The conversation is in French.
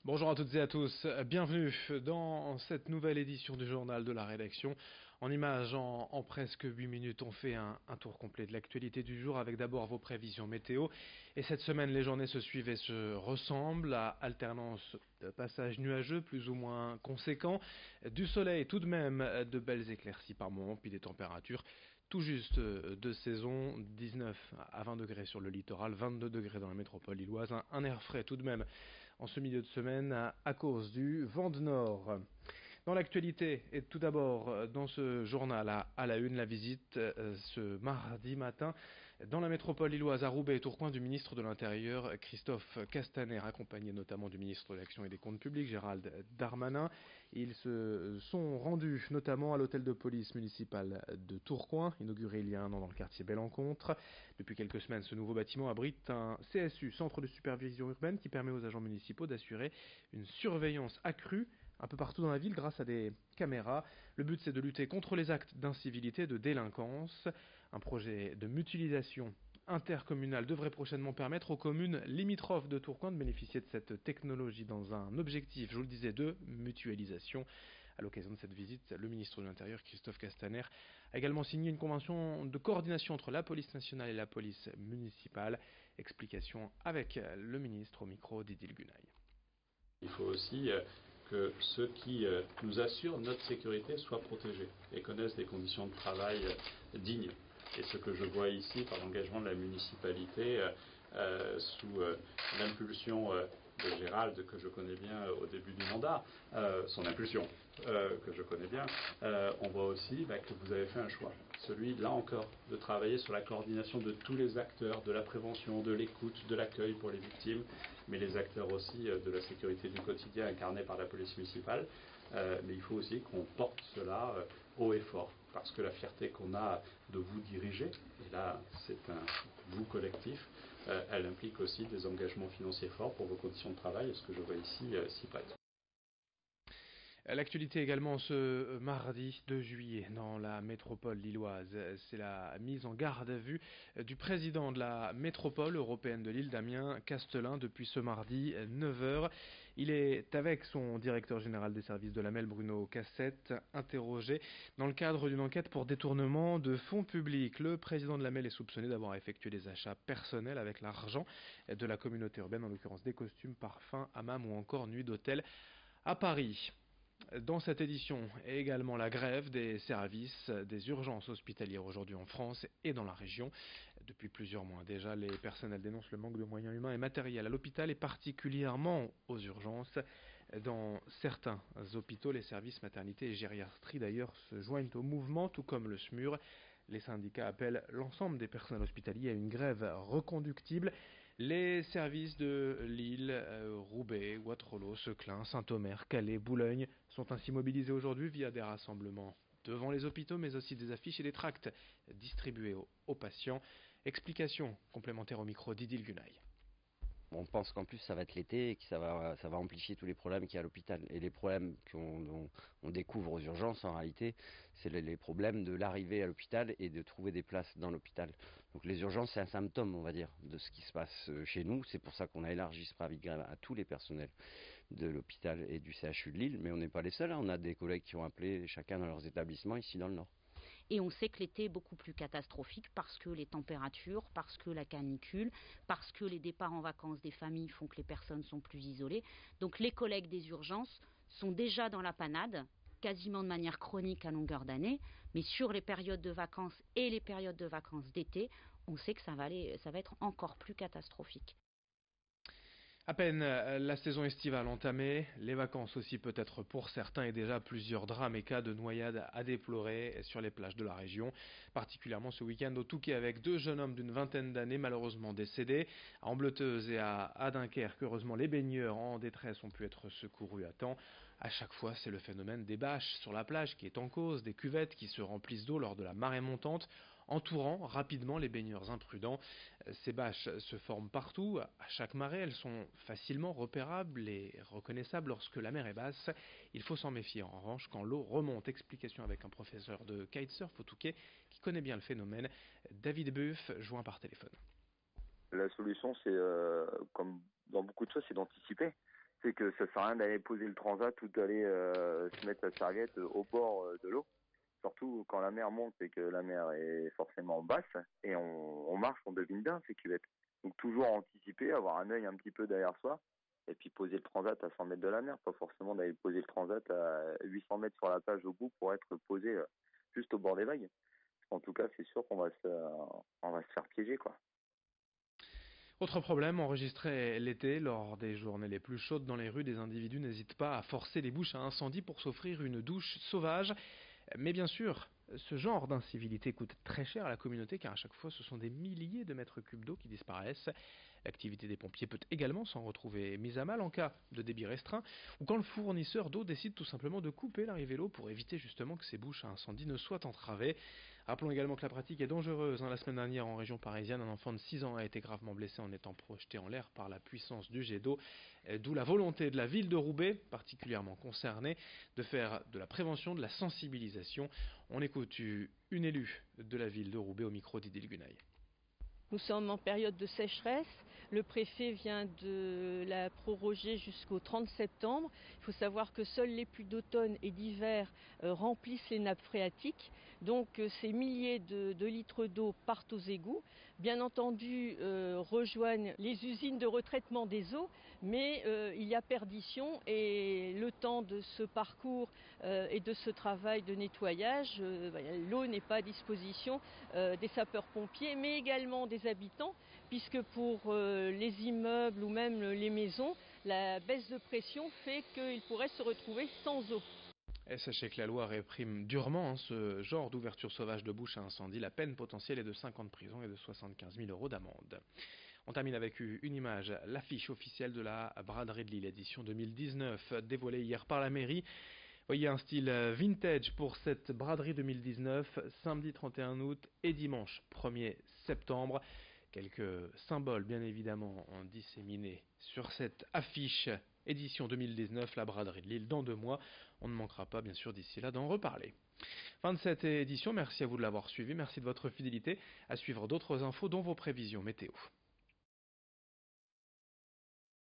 Bonjour à toutes et à tous, bienvenue dans cette nouvelle édition du journal de la rédaction. En images, en presque 8 minutes, on fait un tour complet de l'actualité du jour avec d'abord vos prévisions météo. Et cette semaine, les journées se suivent et se ressemblent à alternance de passages nuageux plus ou moins conséquents, du soleil tout de même, de belles éclaircies par moments, puis des températures tout juste de saison, 19 à 20 degrés sur le littoral, 22 degrés dans la métropole lilloise, un air frais tout de même en ce milieu de semaine à cause du vent de nord. Dans l'actualité, et tout d'abord dans ce journal à la une, la visite ce mardi matin dans la métropole lilloise à Roubaix et Tourcoing du ministre de l'Intérieur Christophe Castaner, accompagné notamment du ministre de l'Action et des Comptes Publics Gérald Darmanin. Ils se sont rendus notamment à l'hôtel de police municipal de Tourcoing, inauguré il y a un an dans le quartier Belle-Encontre. Depuis quelques semaines, ce nouveau bâtiment abrite un CSU, Centre de Supervision Urbaine, qui permet aux agents municipaux d'assurer une surveillance accrue un peu partout dans la ville grâce à des caméras. Le but, c'est de lutter contre les actes d'incivilité et de délinquance. Un projet de mutualisation intercommunale devrait prochainement permettre aux communes limitrophes de Tourcoing de bénéficier de cette technologie dans un objectif, je vous le disais, de mutualisation. À l'occasion de cette visite, le ministre de l'Intérieur, Christophe Castaner, a également signé une convention de coordination entre la police nationale et la police municipale. Explication avec le ministre au micro d'Idil Gunaï. Il faut aussi que ceux qui nous assurent notre sécurité soient protégés et connaissent des conditions de travail dignes. Et ce que je vois ici par l'engagement de la municipalité sous l'impulsion de Gérald, que je connais bien au début du mandat, son impulsion que je connais bien, on voit aussi que vous avez fait un choix. Celui, là encore, de travailler sur la coordination de tous les acteurs, de la prévention, de l'écoute, de l'accueil pour les victimes, mais les acteurs aussi de la sécurité du quotidien incarnés par la police municipale. Mais il faut aussi qu'on porte cela haut et fort, parce que la fierté qu'on a de vous diriger, et là c'est un vous collectif, elle implique aussi des engagements financiers forts pour vos conditions de travail, et ce que je vois ici s'y prête. L'actualité également ce mardi 2 juillet dans la métropole lilloise. C'est la mise en garde à vue du président de la métropole européenne de Lille, Damien Castelin, depuis ce mardi 9h. Il est avec son directeur général des services de l'AMEL, Bruno Cassette, interrogé dans le cadre d'une enquête pour détournement de fonds publics. Le président de l'AMEL est soupçonné d'avoir effectué des achats personnels avec l'argent de la communauté urbaine, en l'occurrence des costumes, parfums, hammams ou encore nuits d'hôtel à Paris. Dans cette édition, également la grève des services des urgences hospitalières aujourd'hui en France et dans la région. Depuis plusieurs mois déjà, les personnels dénoncent le manque de moyens humains et matériels à l'hôpital et particulièrement aux urgences. Dans certains hôpitaux, les services maternité et gériatrie d'ailleurs se joignent au mouvement, tout comme le SMUR. Les syndicats appellent l'ensemble des personnels hospitaliers à une grève reconductible. Les services de Lille, Roubaix, Wattrelos, Seclin, Saint-Omer, Calais, Boulogne sont ainsi mobilisés aujourd'hui via des rassemblements devant les hôpitaux, mais aussi des affiches et des tracts distribués aux patients. Explication complémentaire au micro d'Idil Gunaï. On pense qu'en plus ça va être l'été et que ça va amplifier tous les problèmes qu'il y a à l'hôpital. Et les problèmes qu'on découvre aux urgences en réalité, c'est les problèmes de l'arrivée à l'hôpital et de trouver des places dans l'hôpital. Donc les urgences, c'est un symptôme, on va dire, de ce qui se passe chez nous. C'est pour ça qu'on a élargi ce préavis de grève à tous les personnels de l'hôpital et du CHU de Lille. Mais on n'est pas les seuls, hein. On a des collègues qui ont appelé chacun dans leurs établissements ici dans le Nord. Et on sait que l'été est beaucoup plus catastrophique parce que les températures, parce que la canicule, parce que les départs en vacances des familles font que les personnes sont plus isolées. Donc les collègues des urgences sont déjà dans la panade, quasiment de manière chronique à longueur d'année, mais sur les périodes de vacances et les périodes de vacances d'été, on sait que ça va être encore plus catastrophique. À peine la saison estivale entamée, les vacances aussi peut-être pour certains et déjà plusieurs drames et cas de noyades à déplorer sur les plages de la région, particulièrement ce week-end au Touquet avec 2 jeunes hommes d'une vingtaine d'années malheureusement décédés. À Ambleteuse et à Dunkerque, heureusement les baigneurs en détresse ont pu être secourus à temps. À chaque fois, c'est le phénomène des bâches sur la plage qui est en cause, des cuvettes qui se remplissent d'eau lors de la marée montante, entourant rapidement les baigneurs imprudents. Ces bâches se forment partout, à chaque marée, elles sont facilement repérables et reconnaissables lorsque la mer est basse. Il faut s'en méfier en revanche quand l'eau remonte. Explication avec un professeur de kitesurf au Touquet qui connaît bien le phénomène, David Buff, joint par téléphone. La solution, c'est comme dans beaucoup de choses, c'est d'anticiper. c'est que ça sert à rien d'aller poser le transat ou d'aller se mettre sa serviette au bord de l'eau. Surtout quand la mer monte et que la mer est forcément basse et on marche, on devine bien ces cuvettes. Donc toujours anticiper, avoir un œil un petit peu derrière soi et puis poser le transat à 100 mètres de la mer. Pas forcément d'aller poser le transat à 800 mètres sur la plage au bout pour être posé juste au bord des vagues. En tout cas, c'est sûr qu'on va se faire piéger, quoi. Autre problème enregistré l'été, lors des journées les plus chaudes dans les rues, des individus n'hésitent pas à forcer les bouches à incendie pour s'offrir une douche sauvage. Mais bien sûr, ce genre d'incivilité coûte très cher à la communauté car à chaque fois ce sont des milliers de mètres cubes d'eau qui disparaissent. L'activité des pompiers peut également s'en retrouver mise à mal en cas de débit restreint ou quand le fournisseur d'eau décide tout simplement de couper l'arrivée d'eau pour éviter justement que ces bouches à incendie ne soient entravées. Rappelons également que la pratique est dangereuse. La semaine dernière en région parisienne, un enfant de 6 ans a été gravement blessé en étant projeté en l'air par la puissance du jet d'eau, d'où la volonté de la ville de Roubaix, particulièrement concernée, de faire de la prévention, de la sensibilisation. On écoute une élue de la ville de Roubaix au micro d'Idil Gunaï. Nous sommes en période de sécheresse. Le préfet vient de la proroger jusqu'au 30 septembre. Il faut savoir que seules les pluies d'automne et d'hiver remplissent les nappes phréatiques. Donc ces milliers de litres d'eau partent aux égouts. Bien entendu, rejoignent les usines de retraitement des eaux, mais il y a perdition et le temps de ce parcours et de ce travail de nettoyage, l'eau n'est pas à disposition des sapeurs-pompiers, mais également des habitants, puisque pour les immeubles ou même les maisons, la baisse de pression fait qu'ils pourraient se retrouver sans eau. Et sachez que la loi réprime durement ce genre d'ouverture sauvage de bouche à incendie. La peine potentielle est de 5 ans de prison et de 75 000 € d'amende. On termine avec une image, l'affiche officielle de la braderie de Lille, édition 2019, dévoilée hier par la mairie. Voyez un style vintage pour cette braderie 2019, samedi 31 août et dimanche 1er septembre. Quelques symboles bien évidemment disséminés sur cette affiche édition 2019, la braderie de Lille dans 2 mois. On ne manquera pas bien sûr d'ici là d'en reparler. Fin de cette édition, merci à vous de l'avoir suivi, merci de votre fidélité. À suivre d'autres infos dont vos prévisions météo.